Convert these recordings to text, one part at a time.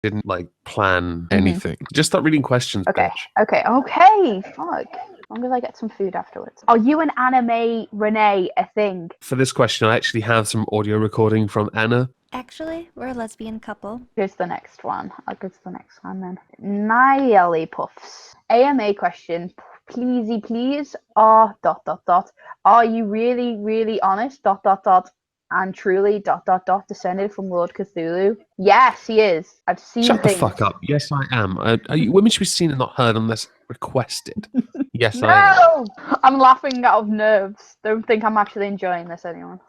didn't like plan anything. Just start reading questions, Okay. bitch. Okay. Fuck. As long as I get some food afterwards. Are you and Anime Renee a thing? For this question, I actually have some audio recording from Anna. Actually, we're a lesbian couple. Here's the next one. I'll go to the next one then. Nielly Puffs. AMA question. Please. Are ... Are you really honest ... and truly ... descended from Lord Cthulhu? Yes, he is. I've seen Shut things. the fuck up. Yes, I am. Women should be seen and not heard unless requested. Yes, I am. No! I'm laughing out of nerves. Don't think I'm actually enjoying this, anyone.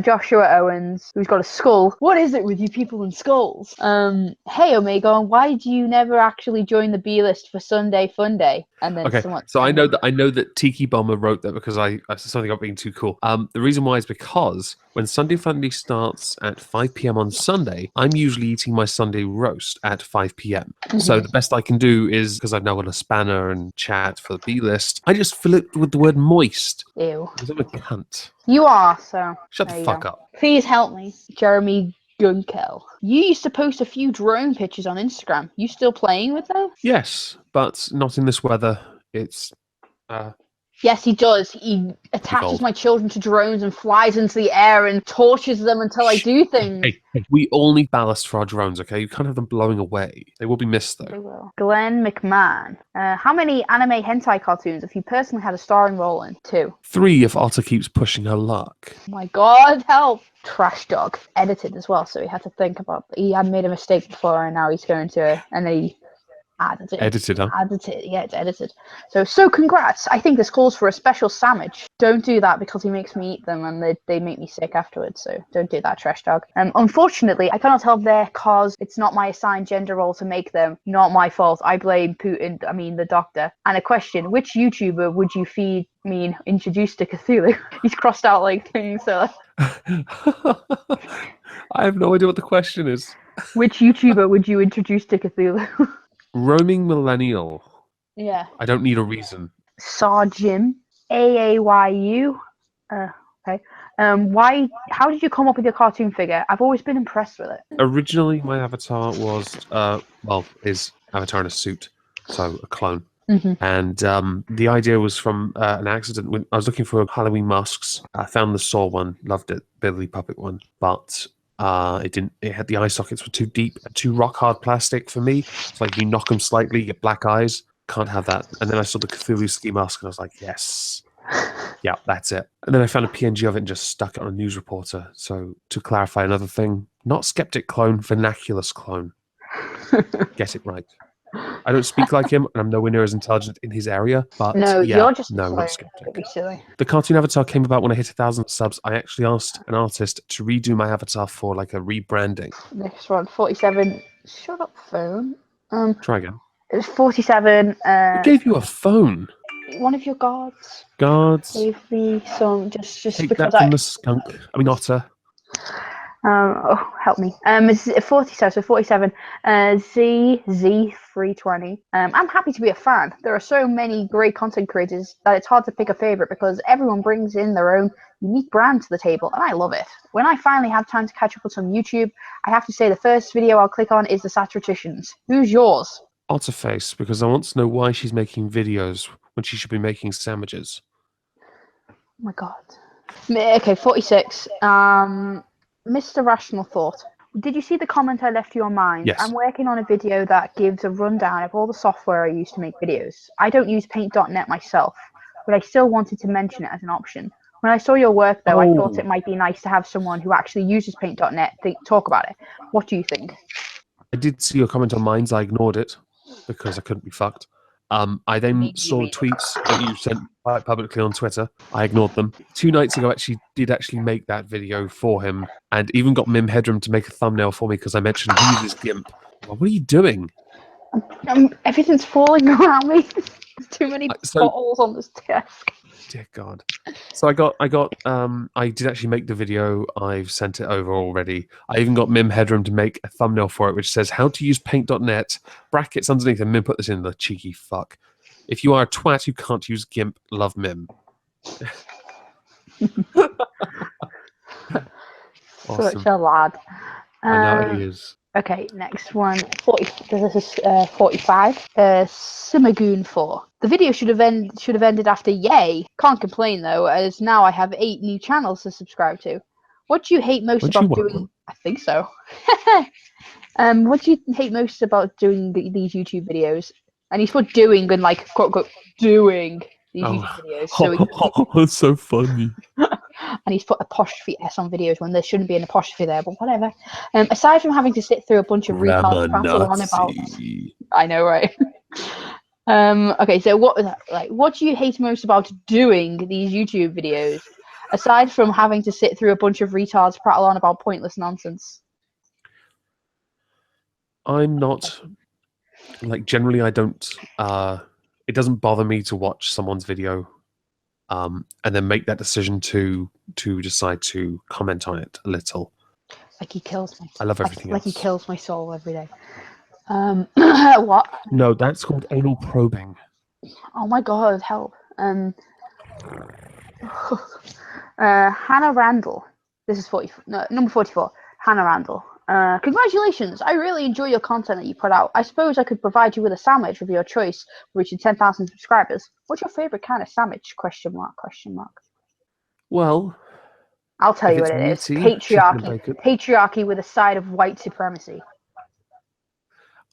Joshua Owens, who's got a skull. What is it with you people and skulls? Hey Omegon, why do you never actually join the B list for Sunday Fun Day? And then Okay, so I know that Tiki Bomber wrote that because I said something about being too cool. The reason why is because when Sunday Fun Day starts at 5 p.m. on Sunday, I'm usually eating my Sunday roast at 5 p.m. So the best I can do is, because I've now got a spanner and chat for the B list, I just fill it with the word moist. Ew. Because I'm a cunt. You are, so... Shut the fuck up. Please help me. Jeremy Gunkel. You used to post a few drone pictures on Instagram. You still playing with them? Yes, but not in this weather. It's... Yes, he does. He attaches my children to drones and flies into the air and tortures them until I do things. Hey, we all need ballast for our drones, okay? You can't have them blowing away. They will be missed, though. They will. Glenn McMahon. How many anime hentai cartoons have you personally had a starring role in? 2. 3 if Otter keeps pushing her luck. Oh my god, help! Trash Dog. Edited as well, so he had to think about... He had made a mistake before and now he's going to... And then he added it. Edited, huh? Yeah, it's edited. So congrats. I think this calls for a special sandwich. Don't do that because he makes me eat them and they make me sick afterwards. So don't do that, Trash Dog. Unfortunately, I cannot help their cause. It's not my assigned gender role to make them. Not my fault. I blame Putin, the doctor. And a question, which YouTuber would you feed introduced to Cthulhu? He's crossed out like things, so... I have no idea what the question is. Which YouTuber would you introduce to Cthulhu? Roaming Millennial. Yeah. I don't need a reason. Saw Jim. AAYU. Okay. How did you come up with your cartoon figure? I've always been impressed with it. Originally, my avatar was, his avatar in a suit, so a clone. And the idea was from an accident. When I was looking for Halloween masks, I found the Saw one, loved it, Billy Puppet one, but it had the eye sockets were too deep, too rock hard plastic for me. It's like you knock them slightly, you get black eyes. Can't have that. And then I saw the Cthulhu ski mask, and I was like, yes, yeah, that's it. And then I found a PNG of it and just stuck it on a news reporter. So to clarify another thing, not skeptic clone, vernaculous clone. Get it right. I don't speak like him, and I'm nowhere near as intelligent in his area, but you're just not skeptic. Don't be silly. The cartoon avatar came about when I hit 1,000 subs. I actually asked an artist to redo my avatar for like a rebranding. Next one, 47. Shut up, phone. Try again. It was 47. Who gave you a phone? One of your guards. Guards. Gave me some just Take because that from the skunk. Otter. Help me. It's 47. So 47. Z320. I'm happy to be a fan. There are so many great content creators that it's hard to pick a favorite because everyone brings in their own unique brand to the table, and I love it. When I finally have time to catch up with some YouTube, I have to say the first video I'll click on is the Satiricians. Who's yours? Otterface, because I want to know why she's making videos when she should be making sandwiches. Oh my god. Okay, 46. Mr. Rational Thought. Did you see the comment I left you on mine? Yes. I'm working on a video that gives a rundown of all the software I use to make videos. I don't use Paint.net myself, but I still wanted to mention it as an option. When I saw your work, though, I thought it might be nice to have someone who actually uses Paint.net talk about it. What do you think? I did see your comment on mine, so I ignored it because I couldn't be fucked. I then saw tweets that you sent quite publicly on Twitter. I ignored them. 2 nights ago, I did make that video for him, and even got Mim Headroom to make a thumbnail for me because I mentioned he uses GIMP. What are you doing? Everything's falling around me. There's too many bottles on this desk. Dear God. So I did actually make the video. I've sent it over already. I even got Mim Headroom to make a thumbnail for it, which says how to use paint.net, brackets underneath, and Mim put this in, the cheeky fuck. If you are a twat who can't use GIMP, love Mim. Awesome. Such a lad. I know he is. Okay, next one. 40. This is 45. Simagoon 4. The video should have ended after yay. Can't complain though, as now I have 8 new channels to subscribe to. What do you hate most Would you about want doing? one? I think so. What do you hate most about doing these YouTube videos? And he's put doing and like quote unquote doing these YouTube videos. So It's so funny. and he's put apostrophe S on videos when there shouldn't be an apostrophe there, but whatever. Aside from having to sit through a bunch of retards prattle on about, I know, right? Okay, so what do you hate most about doing these YouTube videos, aside from having to sit through a bunch of retards prattle on about pointless nonsense? I'm not like generally. I don't. It doesn't bother me to watch someone's video, and then make that decision to decide to comment on it a little. Like he kills me. I love everything Like he else. kills my soul every day. What? No, that's called anal probing. Oh my god, help. Hannah Randall. This is number 44. Hannah Randall. Congratulations! I really enjoy your content that you put out. I suppose I could provide you with a sandwich of your choice, reaching 10,000 subscribers. What's your favorite kind of sandwich? Question mark. Well, I'll tell if you it's what it is. meaty, chicken and Patriarchy. bacon. Patriarchy with a side of white supremacy.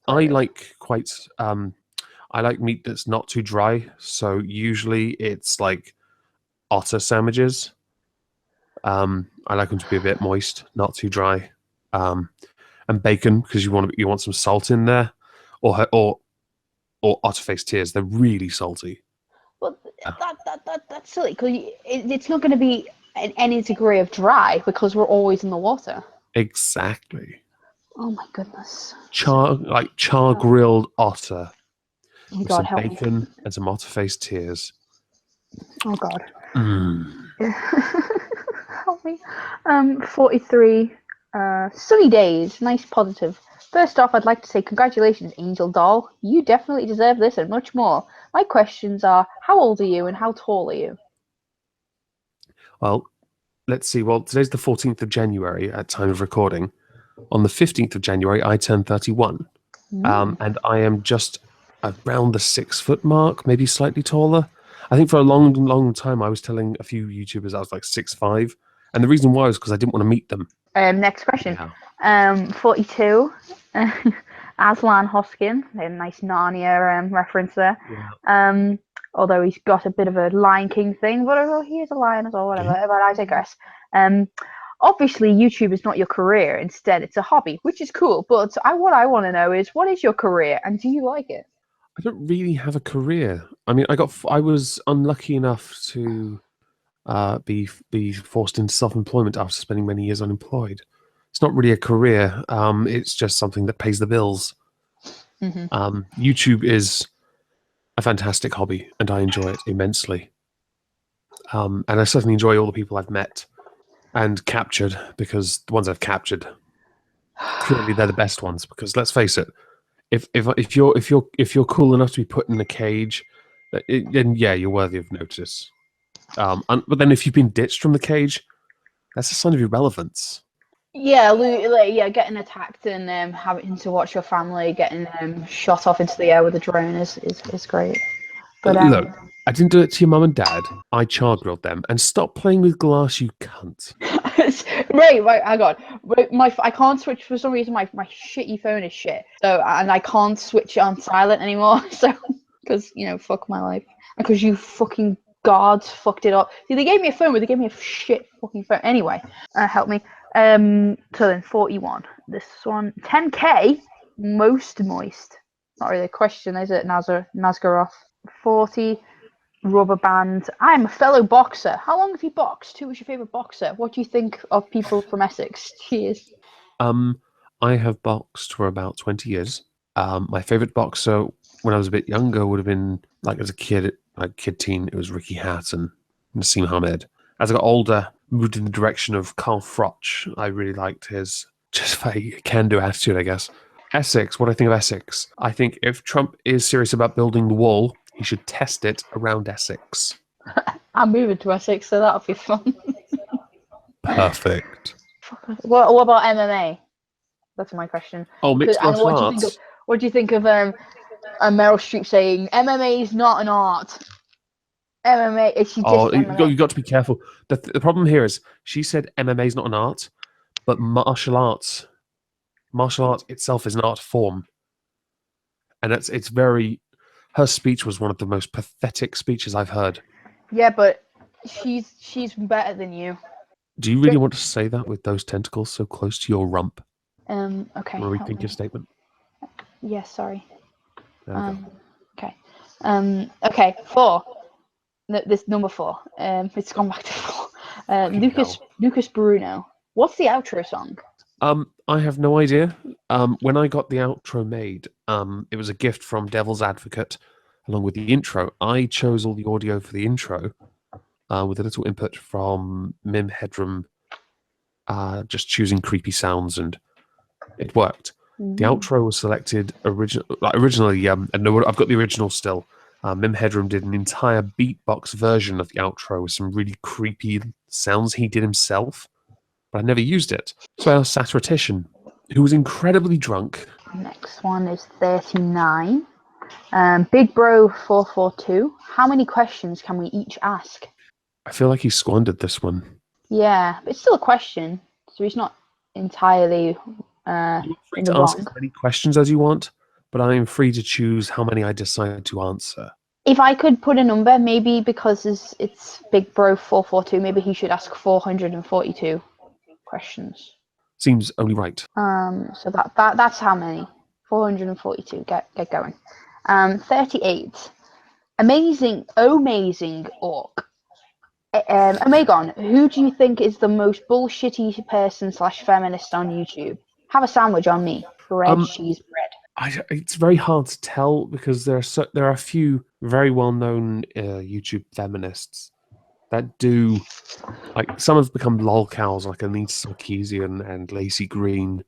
I like quite. I like meat that's not too dry. So usually it's like otter sandwiches. I like them to be a bit moist, not too dry. And bacon because you want some salt in there, or otter face tears. They're really salty. Well, that's silly because it's not going to be any degree of dry because we're always in the water. Exactly. Oh my goodness. Char grilled otter Oh with God, some help bacon me. and some otter face tears. Oh God. Mm. Help me. 43. Sunny days. Nice positive. First off, I'd like to say congratulations, Angel Doll. You definitely deserve this and much more. My questions are, how old are you and how tall are you? Well, let's see. Well, today's the 14th of January at time of recording. On the 15th of January, I turned 31. And I am just around the 6 foot mark, maybe slightly taller. I think for a long, long time, I was telling a few YouTubers I was like 6'5", and the reason why was because I didn't want to meet them. Next question. Yeah. 42. Aslan Hoskin, a nice Narnia reference there. Yeah. Although he's got a bit of a Lion King thing, but he is a lion as well, whatever. Yeah. But I digress. Obviously, YouTube is not your career. Instead, it's a hobby, which is cool. But what I want to know is, what is your career, and do you like it? I don't really have a career. I mean, I was unlucky enough to be forced into self-employment after spending many years unemployed. It's not really a career. It's just something that pays the bills. Mm-hmm. YouTube is a fantastic hobby, and I enjoy it immensely. And I certainly enjoy all the people I've met and captured, because the ones I've captured, clearly they're the best ones. Because let's face it, if you're cool enough to be put in a cage, then yeah, you're worthy of notice. But then if you've been ditched from the cage, that's a sign of irrelevance. Yeah, getting attacked and having to watch your family getting shot off into the air with a drone is great. But Look, I didn't do it to your mum and dad. I char grilled them. And stop playing with glass, you cunt. right, hang on. I can't switch for some reason. My shitty phone is shit. So and I can't switch it on silent anymore. So because fuck my life, and because you fucking gods fucked it up. See, they gave me a phone, but they gave me a shit fucking phone. Anyway, help me. So then 41. This one 10K most moist. Not really a question, is it, Nazgaroth? 40. Rubber band. I'm a fellow boxer. How long have you boxed? Who was your favourite boxer? What do you think of people from Essex? Cheers. I have boxed for about 20 years. My favourite boxer when I was a bit younger would have been, like as a kid, like teen, it was Ricky Hatton, Nassim Hamed. As I got older, moved in the direction of Carl Froch. I really liked his just very can-do attitude, I guess. Essex, what I think of Essex. I think if Trump is serious about building the wall, he should test it around Essex. I'm moving to Essex, so that'll be fun. Perfect. What about MMA? That's my question. Oh, mixed And martial arts. what do you think of Meryl Streep saying MMA is not an art? MMA, is she Oh, just MMA? you got to be careful. The problem here is she said MMA is not an art, but martial arts itself is an art form, and it's very. Her speech was one of the most pathetic speeches I've heard. Yeah, but she's better than you. Do you really want to say that with those tentacles so close to your rump? Okay. Want to rethink your statement? Yeah, sorry. There we go. Okay. Okay, 4. This number 4. It's gone back to 4. Lucas Bruno. What's the outro song? I have no idea. When I got the outro made, it was a gift from Devil's Advocate, along with the intro. I chose all the audio for the intro, with a little input from Mim Headroom, just choosing creepy sounds, and it worked. The outro was selected originally, and I've got the original still. Mim Headroom did an entire beatbox version of the outro with some really creepy sounds he did himself, but I never used it. So I asked Satirician, who was incredibly drunk. Next one is 39. Big Bro 442. How many questions can we each ask? I feel like he squandered this one. Yeah, but it's still a question, so he's not entirely You're free in to the ask wrong. as many questions as you want, but I am free to choose how many I decide to answer. If I could put a number, maybe because it's Big Bro 442, maybe he should ask 442 questions. Seems only right. So that's how many? 442. Get going. 38. Amazing orc. Omegon, who do you think is the most bullshitty person / feminist on YouTube? Have a sandwich on me. Bread, cheese, bread. It's very hard to tell because there are a few very well-known YouTube feminists that do, like, some have become lolcows, like Anita Sarkeesian and Lacey Green,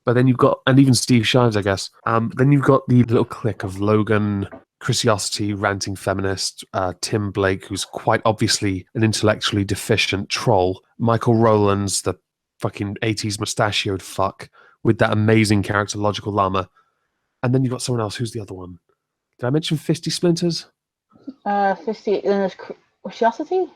but then you've got, and even Steve Shives, I guess. Then you've got the little clique of Logan, Chrisiosity, ranting feminist, Tim Blake, who's quite obviously an intellectually deficient troll, Michael Rowlands, the fucking 80s mustachioed fuck with that amazing character, Logical Llama. And then you've got someone else. Who's the other one? Did I mention Fisty Splinters? 50. Then there's Chrisiosity?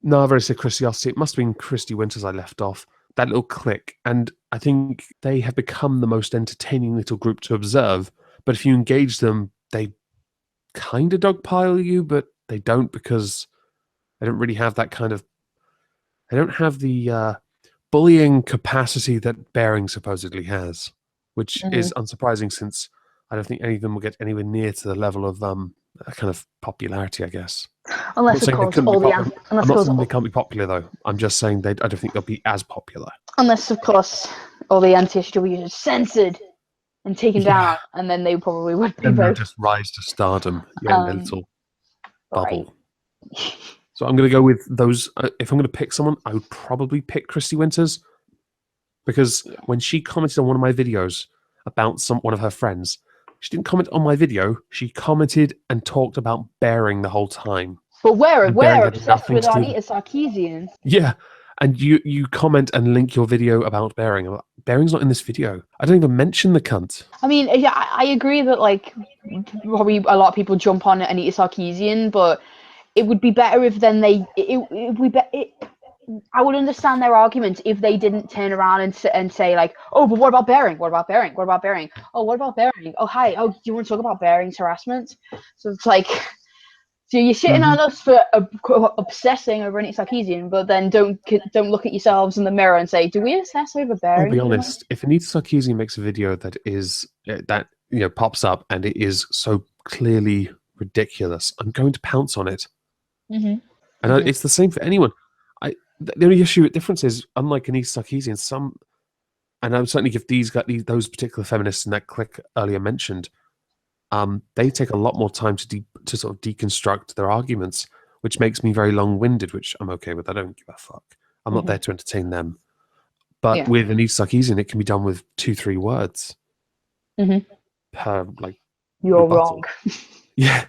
No, I've already said Chrisiosity. It must have been Christy Winters I left off. That little clique. And I think they have become the most entertaining little group to observe. But if you engage them, they kind of dogpile you, but they don't, because they don't really have that kind of... They don't have the bullying capacity that Bearing supposedly has, which is unsurprising, since I don't think any of them will get anywhere near to the level of kind of popularity, I guess. Unless, of course, I'm not saying they can't be popular, though. I'm just saying I don't think they'll be as popular. Unless, of course, all the anti-SJWs are censored and taken down, and then they probably would be Then they'll both. just rise to stardom in their little bubble. Right. So I'm going to go with those. If I'm going to pick someone, I would probably pick Christy Winters, because when she commented on one of my videos about one of her friends, she didn't comment on my video. She commented and talked about Bearing the whole time. But we're obsessed with Anita Sarkeesian. Yeah, and you comment and link your video about Bearing. I'm like, Bearing's not in this video. I don't even mention the cunt. I mean, yeah, I agree that, like, probably a lot of people jump on Anita Sarkeesian, but it would be better if then I would understand their argument if they didn't turn around and say, like, oh, but what about Bearing? What about Bearing? What about Bearing? Oh, what about Bearing? Oh, hi. Oh, do you want to talk about Bearing's harassment? So it's like, so you're shitting on us for obsessing over Anita Sarkeesian, but then don't look at yourselves in the mirror and say, do we obsess over Bearing? I'll be honest. If Anita Sarkeesian makes a video that is pops up and it is so clearly ridiculous, I'm going to pounce on it. And it's the same for anyone. The only difference is, unlike Anita Sarkeesian, and I would certainly give those particular feminists in that clique earlier mentioned, they take a lot more time to sort of deconstruct their arguments, which makes me very long-winded, which I'm okay with. I don't give a fuck. I'm not there to entertain them. But with Anita Sarkeesian, it can be done with 2-3 words per, like, you're rebuttal. wrong. Yeah,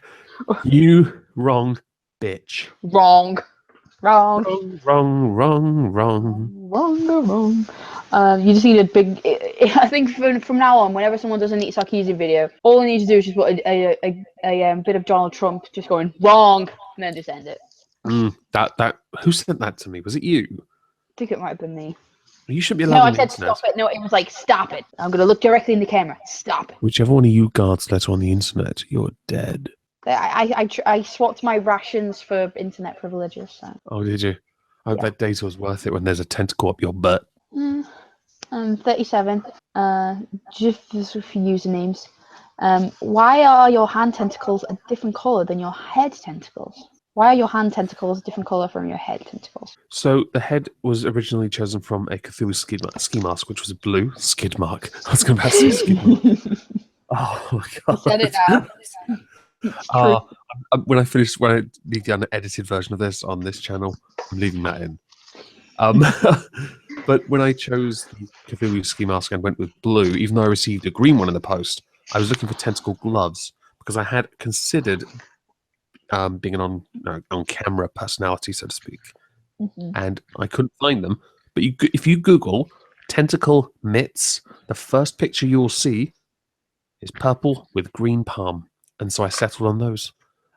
you wrong, bitch. Wrong. You just need a big. I think from now on, whenever someone does a Neat Sarkeesian video, all I need to do is just put a bit of Donald Trump just going wrong, and then just end it. That who sent that to me? Was it you? I think it might have been me. You shouldn't be allowed No, on I the said internet. stop it. No, it was like stop it. I'm gonna look directly in the camera. Stop it. Whichever one of you guards let on the internet, you're dead. I swapped my rations for internet privileges. So. Oh, did you? I hope that data was worth it when there's a tentacle up your butt. 37. Just for usernames. Why are your hand tentacles a different color than your head tentacles? Why are your hand tentacles a different color from your head tentacles? So the head was originally chosen from a Cthulhu ski mask, which was a blue skid mark. I was going to say skid mark. Oh my god! I said it now. When I leave the unedited version of this on this channel, I'm leaving that in. But when I chose the Cthulhu ski mask and went with blue, even though I received a green one in the post, I was looking for tentacle gloves because I had considered being an on-camera personality, so to speak, and I couldn't find them. But if you Google tentacle mitts, the first picture you will see is purple with green palm, and so I settled on those.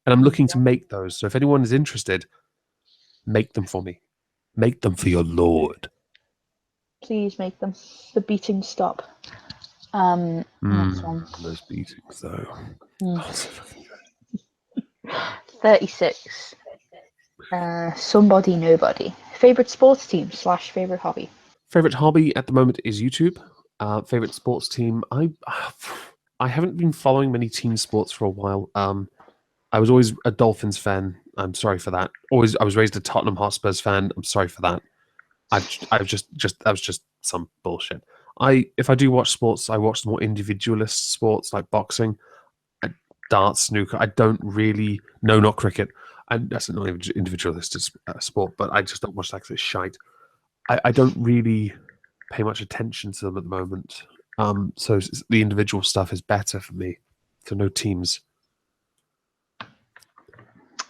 And I'm looking to make those. So if anyone is interested, make them for me. Make them for your lord. Please make them. The beatings stop. Next one. Those beatings, though. Oh, so fucking good. 36. Somebody, nobody. Favorite sports team / favorite hobby. Favorite hobby at the moment is YouTube. Favorite sports team. I haven't been following many team sports for a while. I was always a Dolphins fan. I'm sorry for that. I was raised a Tottenham Hotspurs fan. I'm sorry for that. That was just some bullshit. If I do watch sports, I watch the more individualist sports like boxing, darts, snooker. I don't really not cricket. That's not even individualist sport, but I just don't watch that because it's shite. I don't really pay much attention to them at the moment. So the individual stuff is better for me. So no teams.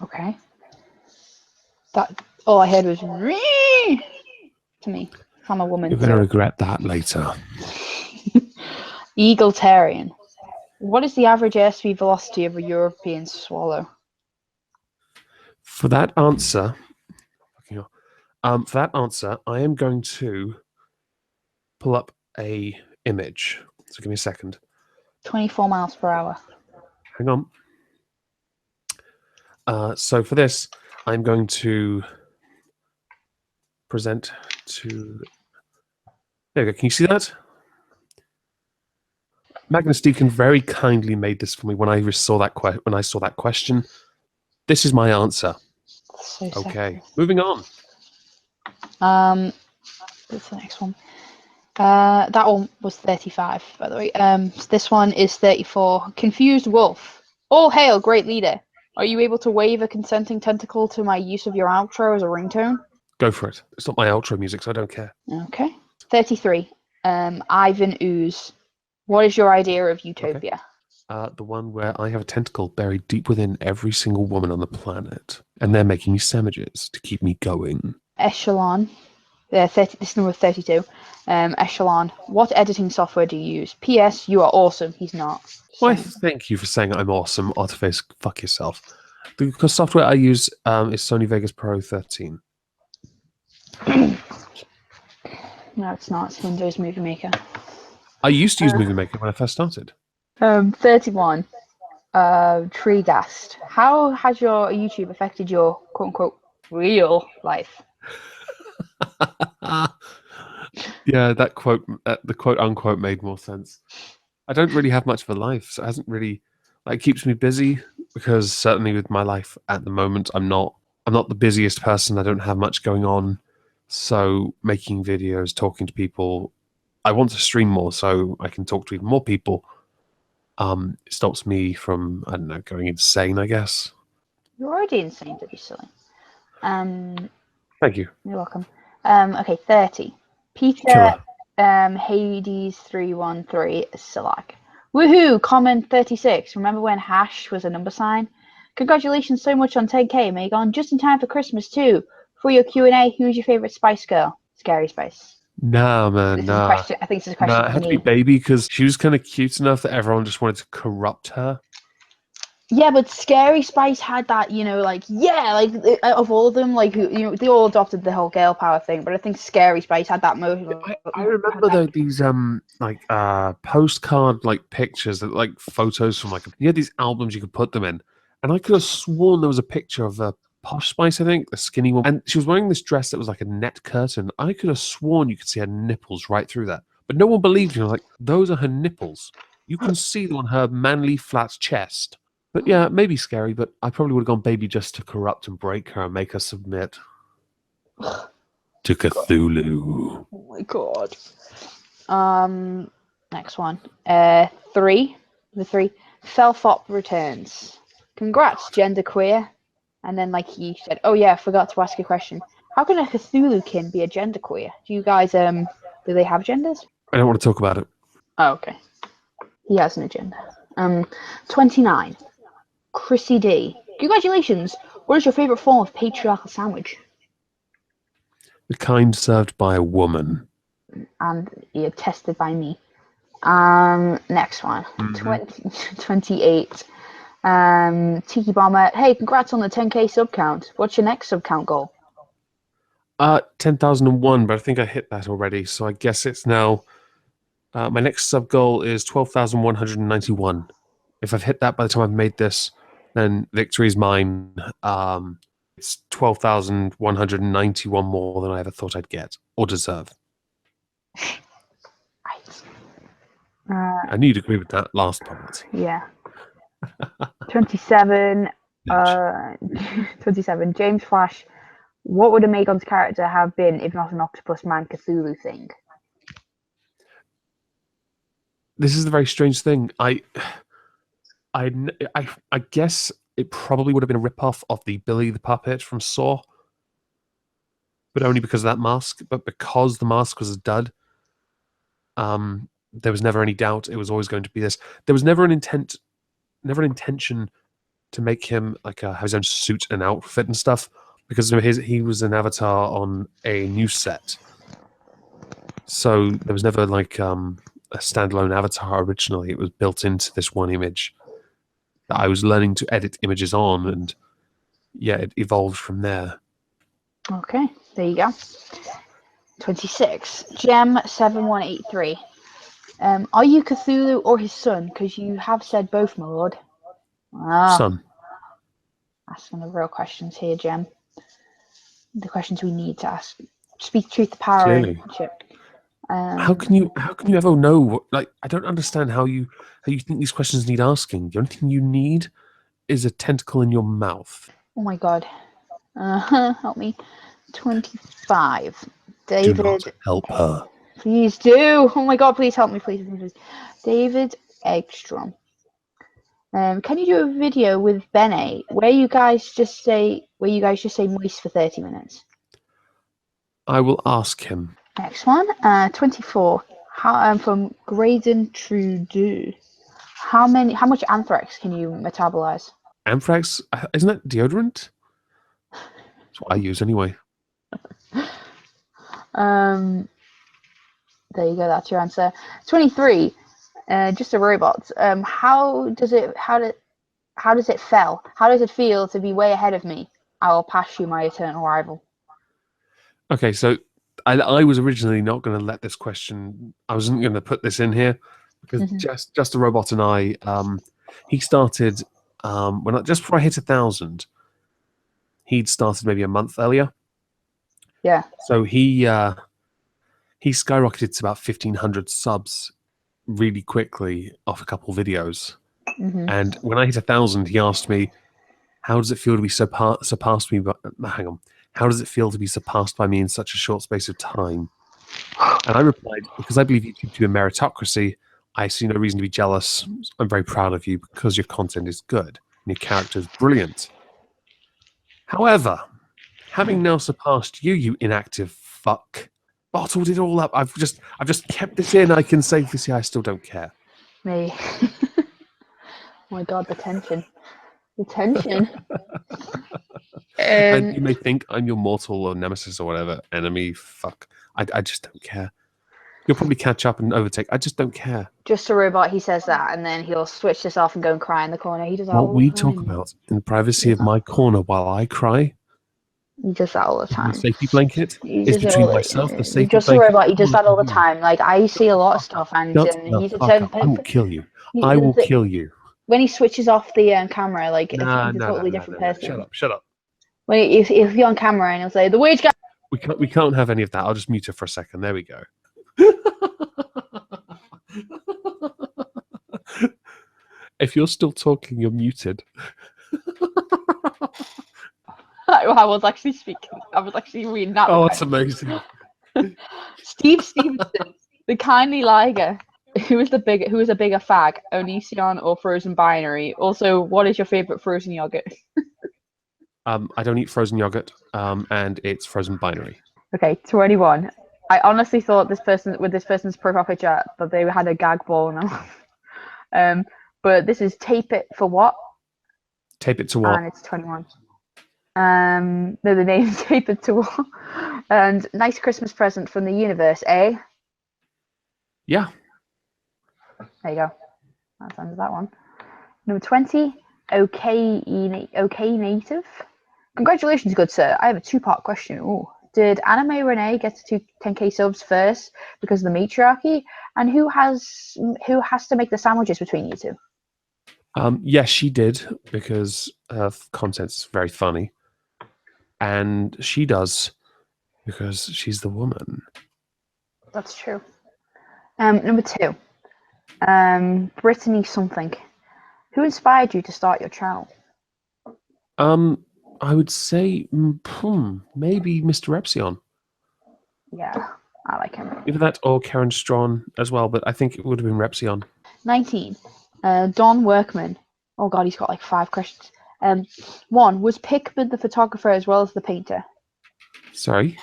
Okay. That all I heard was "Ree!" to me. I'm a woman. You're going to regret that later. Egalitarian. What is the average airspeed velocity of a European swallow? For that answer, I am going to pull up a image. So give me a second. 24 miles per hour. Hang on. So for this, I'm going to present to. There we go. Can you see that? Magnus Deacon very kindly made this for me when I saw that question. This is my answer. So okay, moving on. What's the next one? That one was 35, by the way. This one is 34. Confused Wolf. All hail, great leader. Are you able to wave a consenting tentacle to my use of your outro as a ringtone? Go for it. It's not my outro music, so I don't care. Okay. 33. Ivan Ooze. What is your idea of utopia? Okay. The one where I have a tentacle buried deep within every single woman on the planet, and they're making me sandwiches to keep me going. Echelon. This is number 32. Echelon. What editing software do you use? P.S. You are awesome. He's not. Why, thank you for saying I'm awesome. Artiface, fuck yourself. The software I use is Sony Vegas Pro 13. No, it's not. It's Windows Movie Maker. I used to use Movie Maker when I first started. 31. Treegast. How has your YouTube affected your quote-unquote real life? Yeah, that quote, the quote-unquote made more sense. I don't really have much of a life, so it hasn't really... It keeps me busy, because certainly with my life at the moment, I'm not the busiest person. I don't have much going on. So making videos, talking to people... I want to stream more so I can talk to even more people. It stops me from, I don't know, going insane, I guess. You're already insane, to be silly. Thank you. You're welcome. Okay, 30. Peter Hades 313 Silak. Woohoo! Comment 36. Remember when hash was a number sign? Congratulations so much on 10k, Omegon. Just in time for Christmas too. For your Q&A, who's your favorite Spice Girl? Scary Spice. Nah, man, This is a nah. question. I think this is a question Nah, it for had to be me. Baby because she was kind of cute enough that everyone just wanted to corrupt her. Yeah, but Scary Spice had that, of all of them, they all adopted the whole girl power thing, but I think Scary Spice had that motion. I remember though these postcard like pictures that like photos from like you had these albums you could put them in, and I could have sworn there was a picture of Posh Spice, I think, the skinny one, and she was wearing this dress that was like a net curtain. I could have sworn you could see her nipples right through that, but no one believed me. I was like, those are her nipples. You can see them on her manly flat chest. But yeah, maybe Scary, but I probably would have gone Baby just to corrupt and break her and make her submit to Cthulhu. Oh my god. Next one. 3. The 3. Felfop returns. Congrats, genderqueer. And then, like he said, oh yeah, I forgot to ask a question. How can a Cthulhu-kin be a genderqueer? Do you guys, do they have genders? I don't want to talk about it. Oh, okay. He has an agenda. 29. Chrissy D. Congratulations. What is your favorite form of patriarchal sandwich? The kind served by a woman. And yeah, tested by me. Next one. Mm-hmm. 28. Tiki Bomber. Hey, congrats on the 10k sub count. What's your next sub count goal? 10,001, but I think I hit that already, so I guess it's now. My next sub goal is 12,191. If I've hit that by the time I've made this, then victory is mine. It's 12,191 more than I ever thought I'd get or deserve. Right. I knew you'd agree with that last part. Yeah. 27. 27. James Flash. What would Omegon's character have been if not an octopus man Cthulhu thing? This is the very strange thing. I guess it probably would have been a rip-off of the Billy the Puppet from Saw, but only because of that mask. But because the mask was a dud, there was never any doubt it was always going to be this. There was never an intention to make him like have his own suit and outfit and stuff, because he was an avatar on a new set. So there was never like a standalone avatar originally. It was built into this one image that I was learning to edit images on, and yeah, it evolved from there. Okay, there you go. 26. Gem7183. Are you Cthulhu or his son? Because you have said both, my lord. Son. Asking the real questions here, Gem. The questions we need to ask. Speak truth to power. Clearly. How can you ever know? Like, I don't understand how you think these questions need asking. The only thing you need is a tentacle in your mouth. Oh my god. Help me. 25. David. Do not help her. Please do. Oh my god, please help me, please. David Eggstrom. Can you do a video with Bene where you guys just say moist for 30 minutes? I will ask him. Next one, 24. From Graydon Trudeau. How much anthrax can you metabolize? Anthrax? Isn't that deodorant? That's what I use anyway. There you go. That's your answer. 23. Just a robot. How does it feel to be way ahead of me? I will pass you, my eternal rival. Okay, so I was originally not going to let this question. I wasn't going to put this in here because just a robot and I. He started just before I hit 1,000. He'd started maybe a month earlier. Yeah. So he skyrocketed to about 1,500 subs really quickly off a couple videos. And when I hit 1,000, he asked me, "How does it feel to be surpassed me?" But hang on. How does it feel to be surpassed by me in such a short space of time? And I replied, because I believe YouTube to be a meritocracy, I see no reason to be jealous. I'm very proud of you because your content is good and your character is brilliant. However, having now surpassed you, you inactive fuck, bottled it all up. I've just kept it in. I can safely say I still don't care. Me. Oh my god, the tension. The tension. And you may think I'm your mortal or nemesis or whatever, enemy, fuck. I just don't care. You'll probably catch up and overtake. I just don't care. Just a robot, he says that, and then he'll switch this off and go and cry in the corner. He does that all What the we time. talk about in the privacy of my corner while I cry, He does that all the my time. safety blanket is between myself, the safety Just blanket. a robot, he does that all the time. Like, I see a lot of stuff, and Shut he's the a fuck up. I will kill you. I will kill you. When he switches off the camera, like, he's Nah, a totally different person. Shut up. When if you're on camera and he'll say, "The wage guy." We can't have any of that. I'll just mute her for a second. There we go. If you're still talking, you're muted. I was actually speaking. I was actually reading that. Oh, it's amazing. Steve Stevenson, the kindly liger. Who is a bigger fag, Onision or frozen binary? Also, what is your favorite frozen yogurt? I don't eat frozen yogurt, and it's frozen binary. Okay, 21. I honestly thought this person's profile picture that they had a gag ball in them. But this is tape it for what? Tape it to what? And it's 21. No, the name's tape it to what? And nice Christmas present from the universe, eh? Yeah. There you go. That's under that one. Number 20. Okay native. Congratulations, good sir. I have a two-part question. Ooh. Did Anime Renee get to 10k subs first because of the matriarchy? And who has to make the sandwiches between you two? Yes, she did, because her content's very funny. And she does because she's the woman. That's true. Number 2. Brittany something. Who inspired you to start your channel? I would say maybe Mr. Epsilon. Yeah, I like him. Either that or Karen Strawn as well, but I think it would have been Repsion. 19. Don Workman. Oh god, he's got like 5 questions. 1. Was Pickman the photographer as well as the painter? Sorry?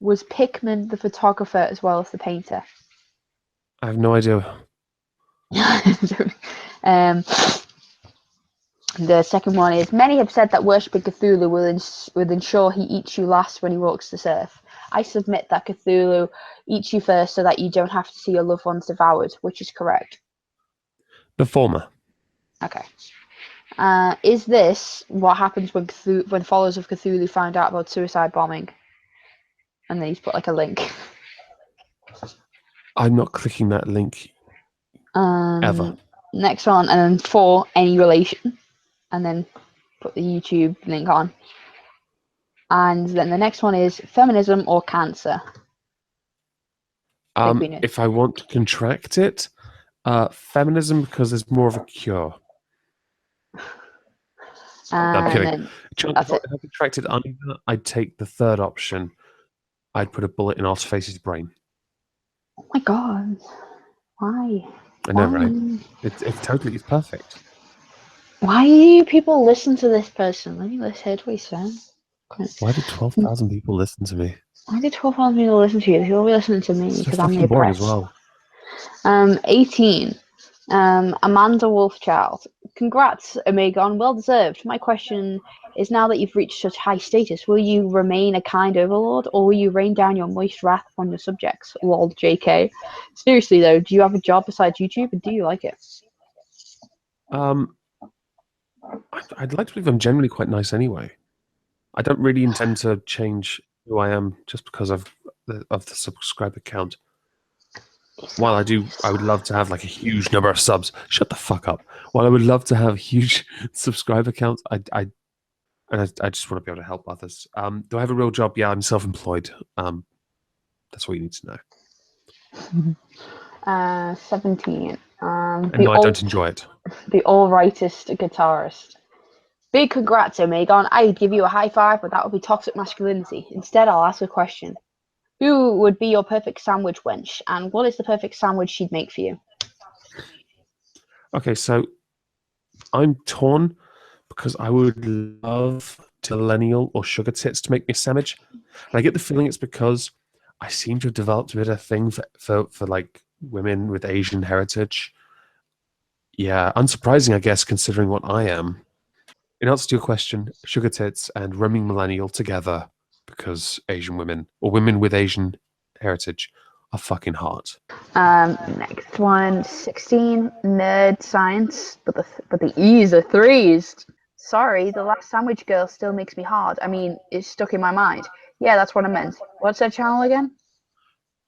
Was Pickman the photographer as well as the painter? I have no idea. The second one is, many have said that worshipping Cthulhu will ensure he eats you last when he walks this earth. I submit that Cthulhu eats you first so that you don't have to see your loved ones devoured, which is correct. The former. Okay. Is this what happens when followers of Cthulhu find out about suicide bombing? And then he's put like a link. I'm not clicking that link ever. Next one, and then 4, any relation. And then put the YouTube link on. And then the next one is feminism or cancer. If I want to contract it, feminism, because there's more of a cure. No, I'm kidding. If I contracted either, I'd take the third option. I'd put a bullet in Artiface's brain. Oh my god. Why? I know, right? It's perfect. Why do people listen to this person? Let me hear what he says. Why did 12,000 people listen to me? Why did 12,000 people listen to you? They will be listening to me because I'm the boring as well. 18. Amanda Wolfchild. Congrats, Omegon. Well deserved. My question is, now that you've reached such high status, will you remain a kind overlord, or will you rain down your moist wrath upon your subjects? Lol, JK. Seriously though, do you have a job besides YouTube, and do you like it? I'd like to believe I'm generally quite nice anyway. I don't really intend to change who I am just because of the subscriber count. While I would love to have like a huge number of subs. Shut the fuck up. While I would love to have huge subscriber counts, I just want to be able to help others. Do I have a real job? Yeah, I'm self-employed. That's what you need to know. 17. And no, I don't enjoy it. The all-rightist guitarist. Big congrats, Omegon. I'd give you a high five, but that would be toxic masculinity. Instead, I'll ask a question. Who would be your perfect sandwich wench, and what is the perfect sandwich she'd make for you? Okay, so I'm torn because I would love millennial or sugar tits to make me a sandwich. And I get the feeling it's because I seem to have developed a bit of a thing for like women with Asian heritage. Yeah, unsurprising, I guess, considering what I am. In answer to your question, sugar tits and roaming millennial together because Asian women or women with Asian heritage are fucking hot. Next one, 16, nerd science, but the E's are threes. Sorry, the last sandwich girl still makes me hard. I mean, it's stuck in my mind. Yeah, that's what I meant. What's that channel again?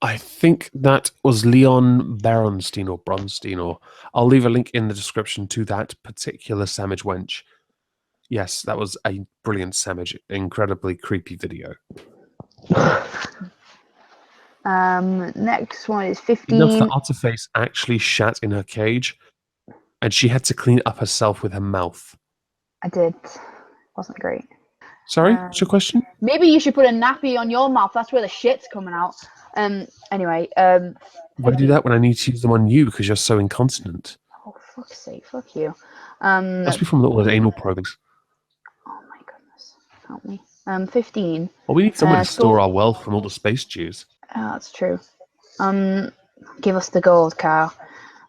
I think that was Leon Berenstein or Bronstein, or I'll leave a link in the description to that particular sandwich wench. Yes, that was a brilliant sandwich, incredibly creepy video. Next one is 15. Enough that Otterface actually shat in her cage, and she had to clean it up herself with her mouth. I did. Wasn't great. Sorry, what's your question? Maybe you should put a nappy on your mouth. That's where the shit's coming out. Anyway. Why do that when I need to use them on you because you're so incontinent? Oh, fuck's sake. Fuck you. Must be from all those anal probings. Oh my goodness. Help me. 15. Well, we need somewhere to store our wealth from all the space Jews. Oh, that's true. Give us the gold, Carl.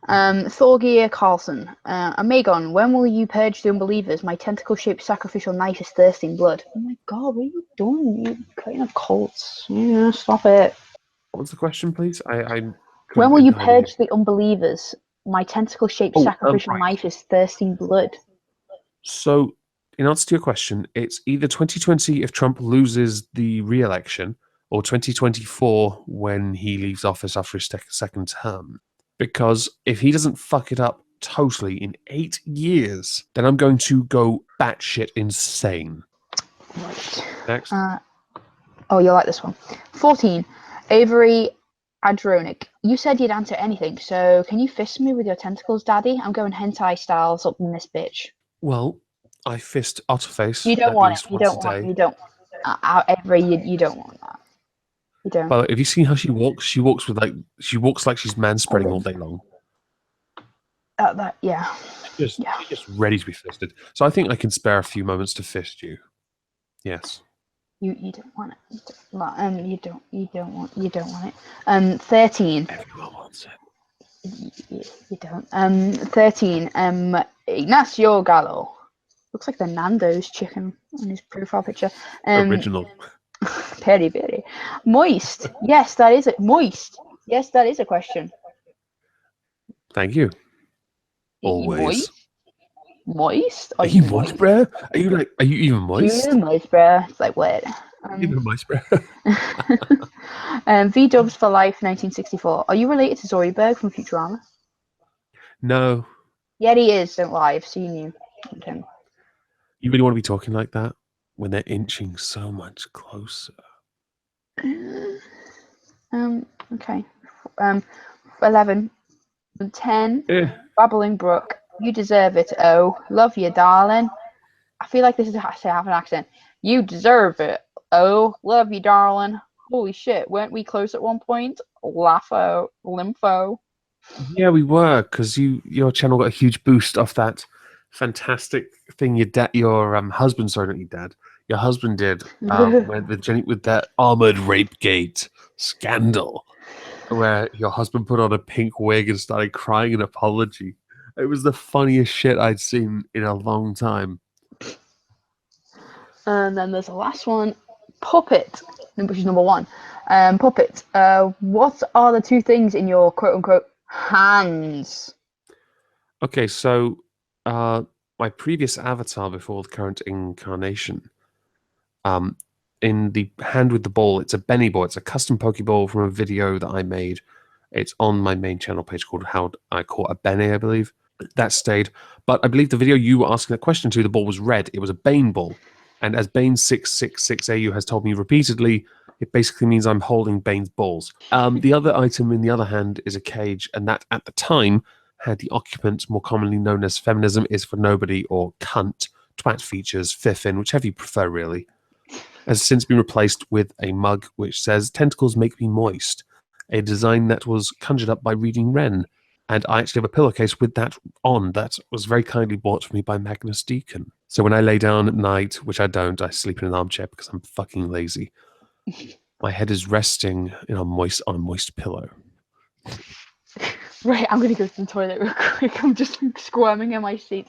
Thorgeir Carlson. Omegon, when will you purge the unbelievers? My tentacle-shaped sacrificial knife is thirsting blood. Oh my god, what are you doing? You're creating a cult. Yeah, stop it. What's the question, please? When will you purge the unbelievers? My tentacle-shaped sacrificial knife is thirsting blood. So, in answer to your question, it's either 2020 if Trump loses the re-election, or 2024 when he leaves office after his second term. Because if he doesn't fuck it up totally in 8 years, then I'm going to go batshit insane. Right. Next. Oh, you'll like this one. 14. Avery Adronic. You said you'd answer anything, so can you fist me with your tentacles, Daddy? I'm going hentai styles up in this bitch. Well, I fist Otterface. You don't want it. You don't want. You don't. Avery, you don't want that. You don't. But have you seen how she walks? She walks like she's manspreading all day long. Yeah. She's just ready to be fisted. So I think I can spare a few moments to fist you. Yes. You don't want it. You don't want it. 13. Everyone wants it. You don't. 13. Ignacio Gallo. Looks like the Nando's chicken on his profile picture. Original. Peri peri. Moist. Yes, that is it. Moist. Yes, that is a question. Thank you. Always. Moist? Are you moist, bruh? Are you even moist? Are you moist, bruh? It's like what? Even moist, bruh. V-Dubs for Life 1964. Are you related to Zoidberg from Futurama? No. Yeah, he is. Don't lie. I've seen you. Okay. You really want to be talking like that when they're inching so much closer? Okay. 11. 10. Babbling Brook. You deserve it. Oh, love you, darling. I feel like this is I have an accent. You deserve it. Oh, love you, darling. Holy shit, weren't we close at one point? Laugho, lympho. Yeah, we were, because your channel got a huge boost off that fantastic thing your husband, sorry, not your dad, your husband did with that armored rape gate scandal, where your husband put on a pink wig and started crying an apology. It was the funniest shit I'd seen in a long time. And then there's the last one, Puppet, which is number 1. Puppet, what are the 2 things in your quote-unquote hands? Okay, so my previous avatar before the current incarnation, in the hand with the ball, it's a Benny ball. It's a custom Pokeball from a video that I made. It's on my main channel page called How I Caught a Benny, I believe. That stayed. But I believe the video you were asking that question to, the ball was red. It was a Bane ball. And as Bane666AU has told me repeatedly, it basically means I'm holding Bane's balls. The other item in the other hand is a cage, and that at the time had the occupant, more commonly known as feminism is for nobody or cunt, twat features, fiffin, whichever you prefer really, has since been replaced with a mug which says tentacles make me moist, a design that was conjured up by reading Ren. And I actually have a pillowcase with that on that was very kindly bought for me by Magnus Deacon. So when I lay down at night, which I don't, I sleep in an armchair because I'm fucking lazy. My head is resting on a moist pillow. Right, I'm going to go to the toilet real quick. I'm just squirming in my seat.